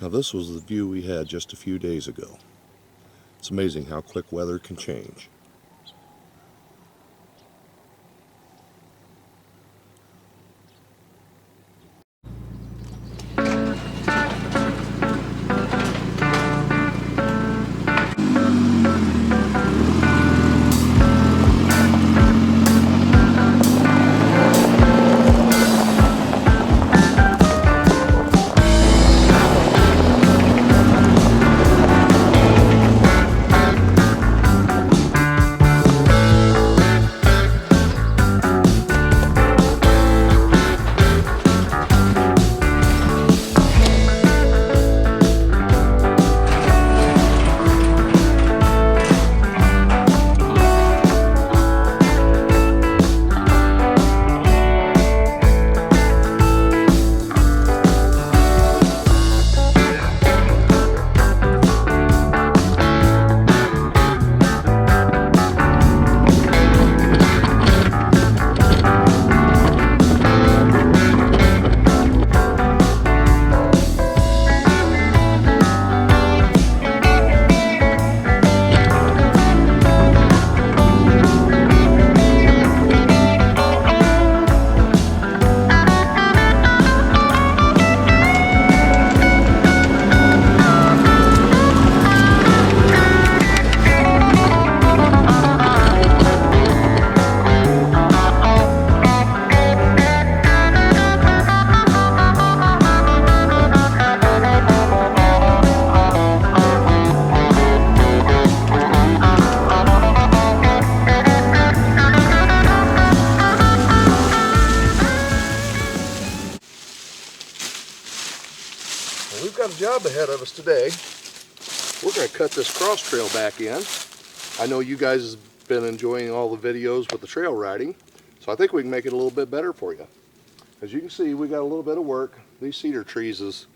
Now this was the view we had just a few days ago. It's amazing how quick weather can change. We've got a job ahead of us today. We're going to cut this cross trail back in. I know you guys have been enjoying all the videos with the trail riding, so I think we can make it a little bit better for you. As you can see, we got a little bit of work. These cedar trees has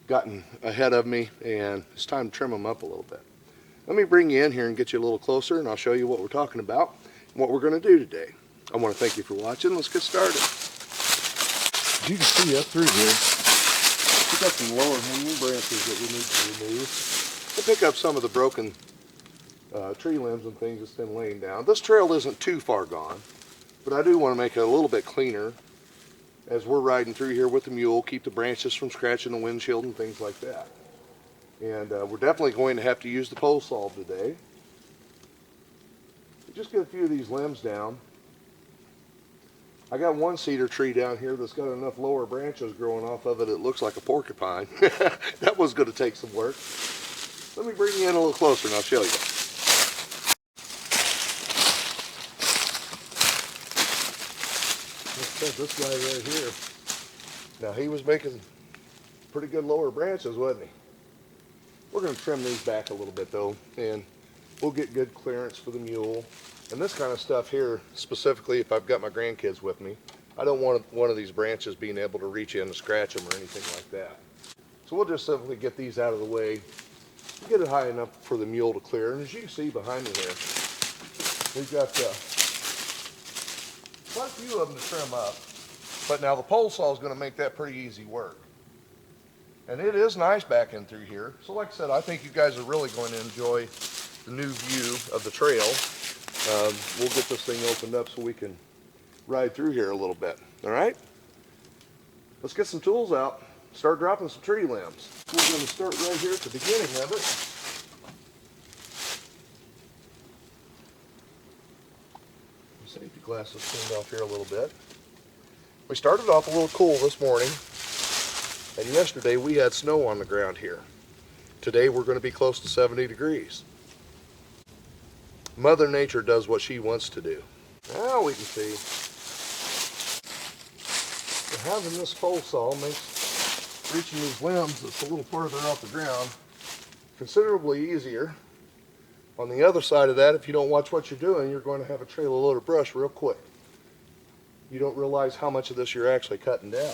gotten ahead of me, and it's time to trim them up a little bit. Let me bring you in here and get you a little closer, and I'll show you what we're talking about and what we're going to do today. I want to thank you for watching. Let's get started. As you can see up through here, we've got some lower hanging branches that we need to remove. We'll pick up some of the broken tree limbs and things that's been laying down. This trail isn't too far gone, but I do want to make it a little bit cleaner as we're riding through here with the mule, keep the branches from scratching the windshield and things like that. And we're definitely going to have to use the pole saw today. Just get a few of these limbs down. I got one cedar tree down here that's got enough lower branches growing off of it, it looks like a porcupine. That was going to take some work. Let me bring you in a little closer and I'll show you. This guy right here. Now he was making pretty good lower branches, wasn't he? We're going to trim these back a little bit though, and we'll get good clearance for the mule. And this kind of stuff here, specifically if I've got my grandkids with me, I don't want one of these branches being able to reach in and scratch them or anything like that. So we'll just simply get these out of the way, get it high enough for the mule to clear. And as you can see behind me here, we've got quite a few of them to trim up. But now the pole saw is going to make that pretty easy work. And it is nice back in through here. So like I said, I think you guys are really going to enjoy the new view of the trail. We'll get this thing opened up so we can ride through here a little bit. All right? Let's get some tools out, start dropping some tree limbs. We're going to start right here at the beginning of it. Safety glasses cleaned off here a little bit. We started off a little cool this morning, and yesterday we had snow on the ground here. Today we're going to be close to 70 degrees. Mother Nature does what she wants to do. Now we can see that having this pole saw makes reaching these limbs that's a little further off the ground considerably easier. On the other side of that, if you don't watch what you're doing, you're going to have a trail of load of brush real quick. You don't realize how much of this you're actually cutting down.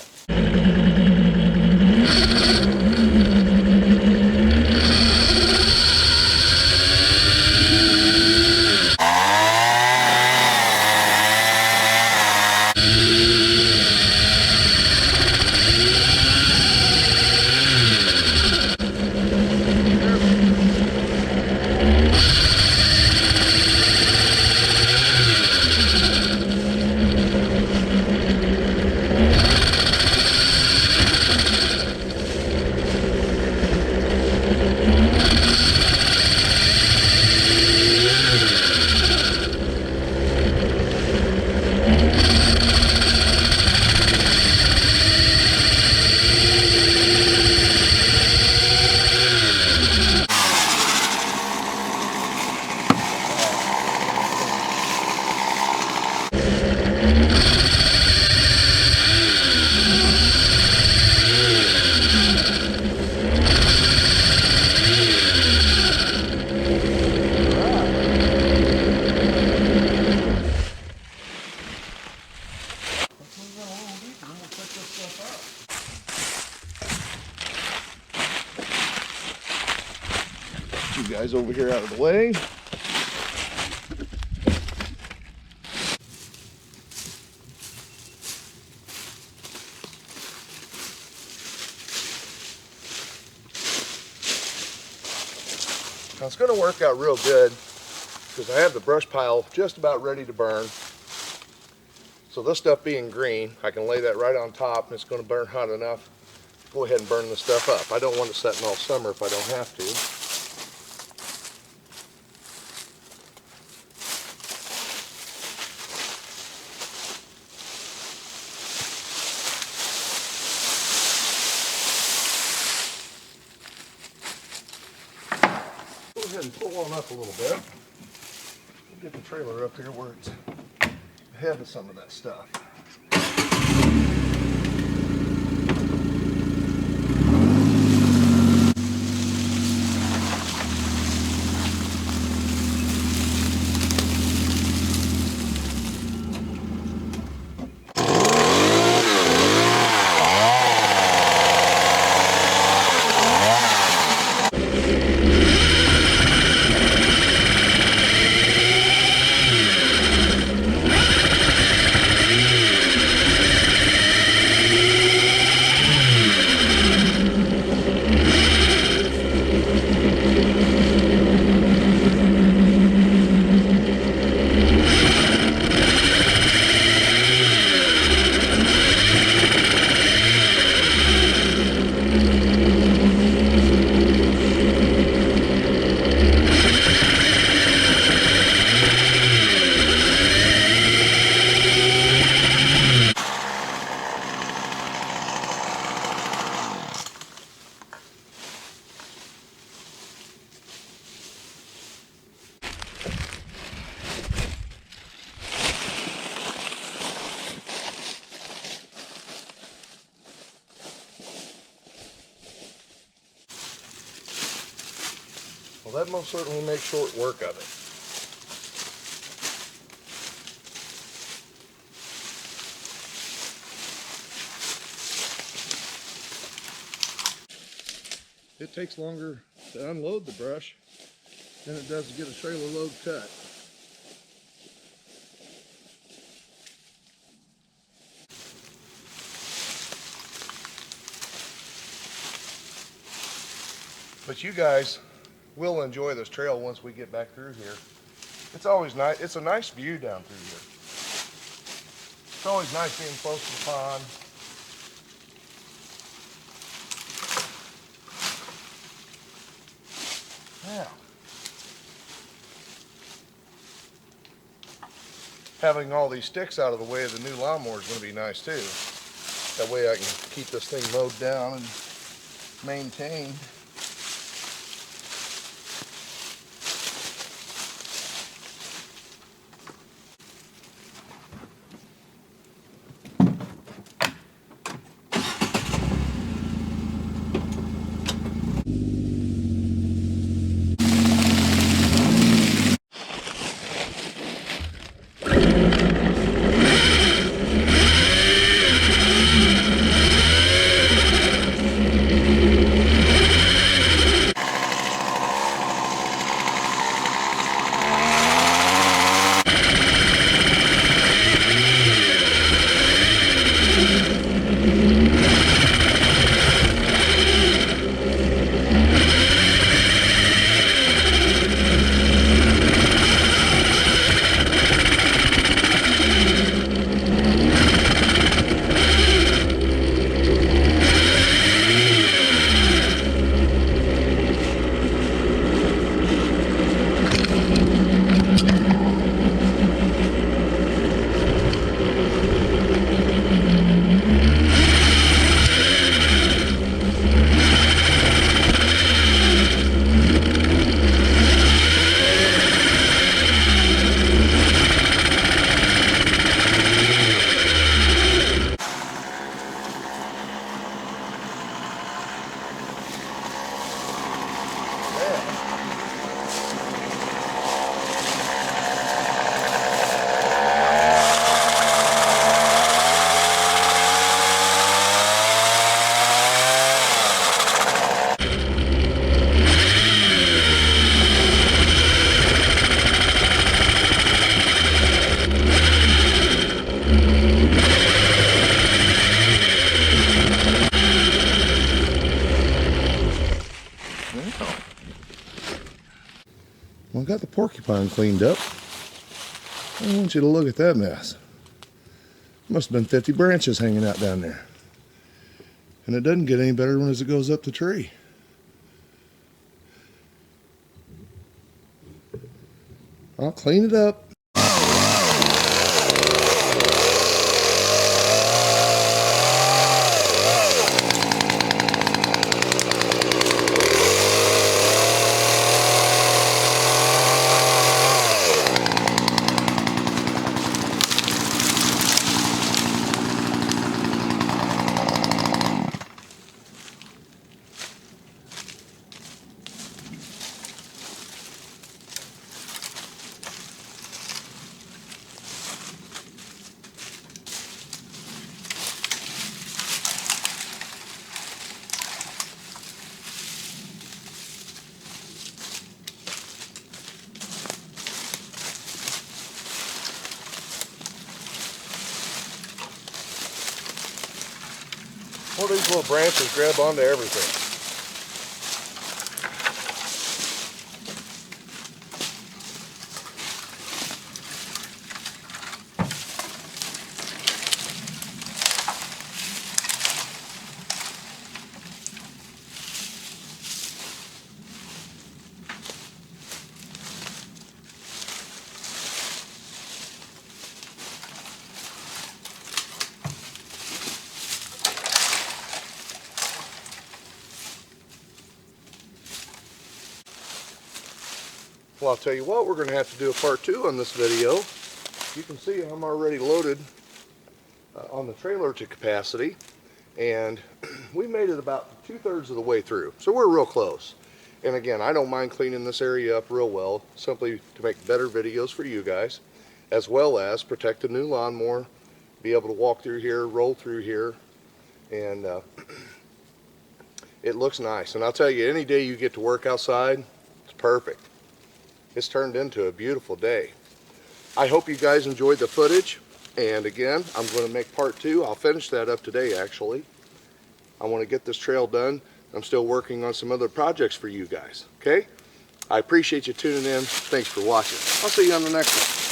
and we'll pick this stuff up. You guys over here out of the way. Now it's going to work out real good because I have the brush pile just about ready to burn. So this stuff being green, I can lay that right on top and it's going to burn hot enough. Go ahead and burn the stuff up. I don't want it setting all summer if I don't have to. Go ahead and pull on up a little bit. We'll get the trailer up here where it's ahead of some of that stuff. Well, that most certainly makes short work of it. It takes longer to unload the brush than it does to get a trailer load cut. But you guys will enjoy this trail once we get back through here. It's always nice. It's a nice view down through here. It's always nice being close to the pond. Yeah. Having all these sticks out of the way of the new lawnmower is going to be nice too. That way I can keep this thing mowed down and maintained. got the porcupine cleaned up. I want you to look at that mess. Must have been 50 branches hanging out down there. And it doesn't get any better as it goes up the tree. I'll clean it up. All these little branches grab onto everything. Well, I'll tell you what, we're going to have to do a part 2 on this video. You can see I'm already loaded on the trailer to capacity, and we made it about 2/3 of the way through, so we're real close. And again, I don't mind cleaning this area up real well, simply to make better videos for you guys, as well as protect the new lawnmower, be able to walk through here, roll through here, and it looks nice. And I'll tell you, any day you get to work outside, it's perfect. It's turned into a beautiful day. I hope you guys enjoyed the footage, and again, I'm going to make part 2. I'll finish that up today, actually. I want to get this trail done. I'm still working on some other projects for you guys, okay? I appreciate you tuning in. Thanks for watching. I'll see you on the next one.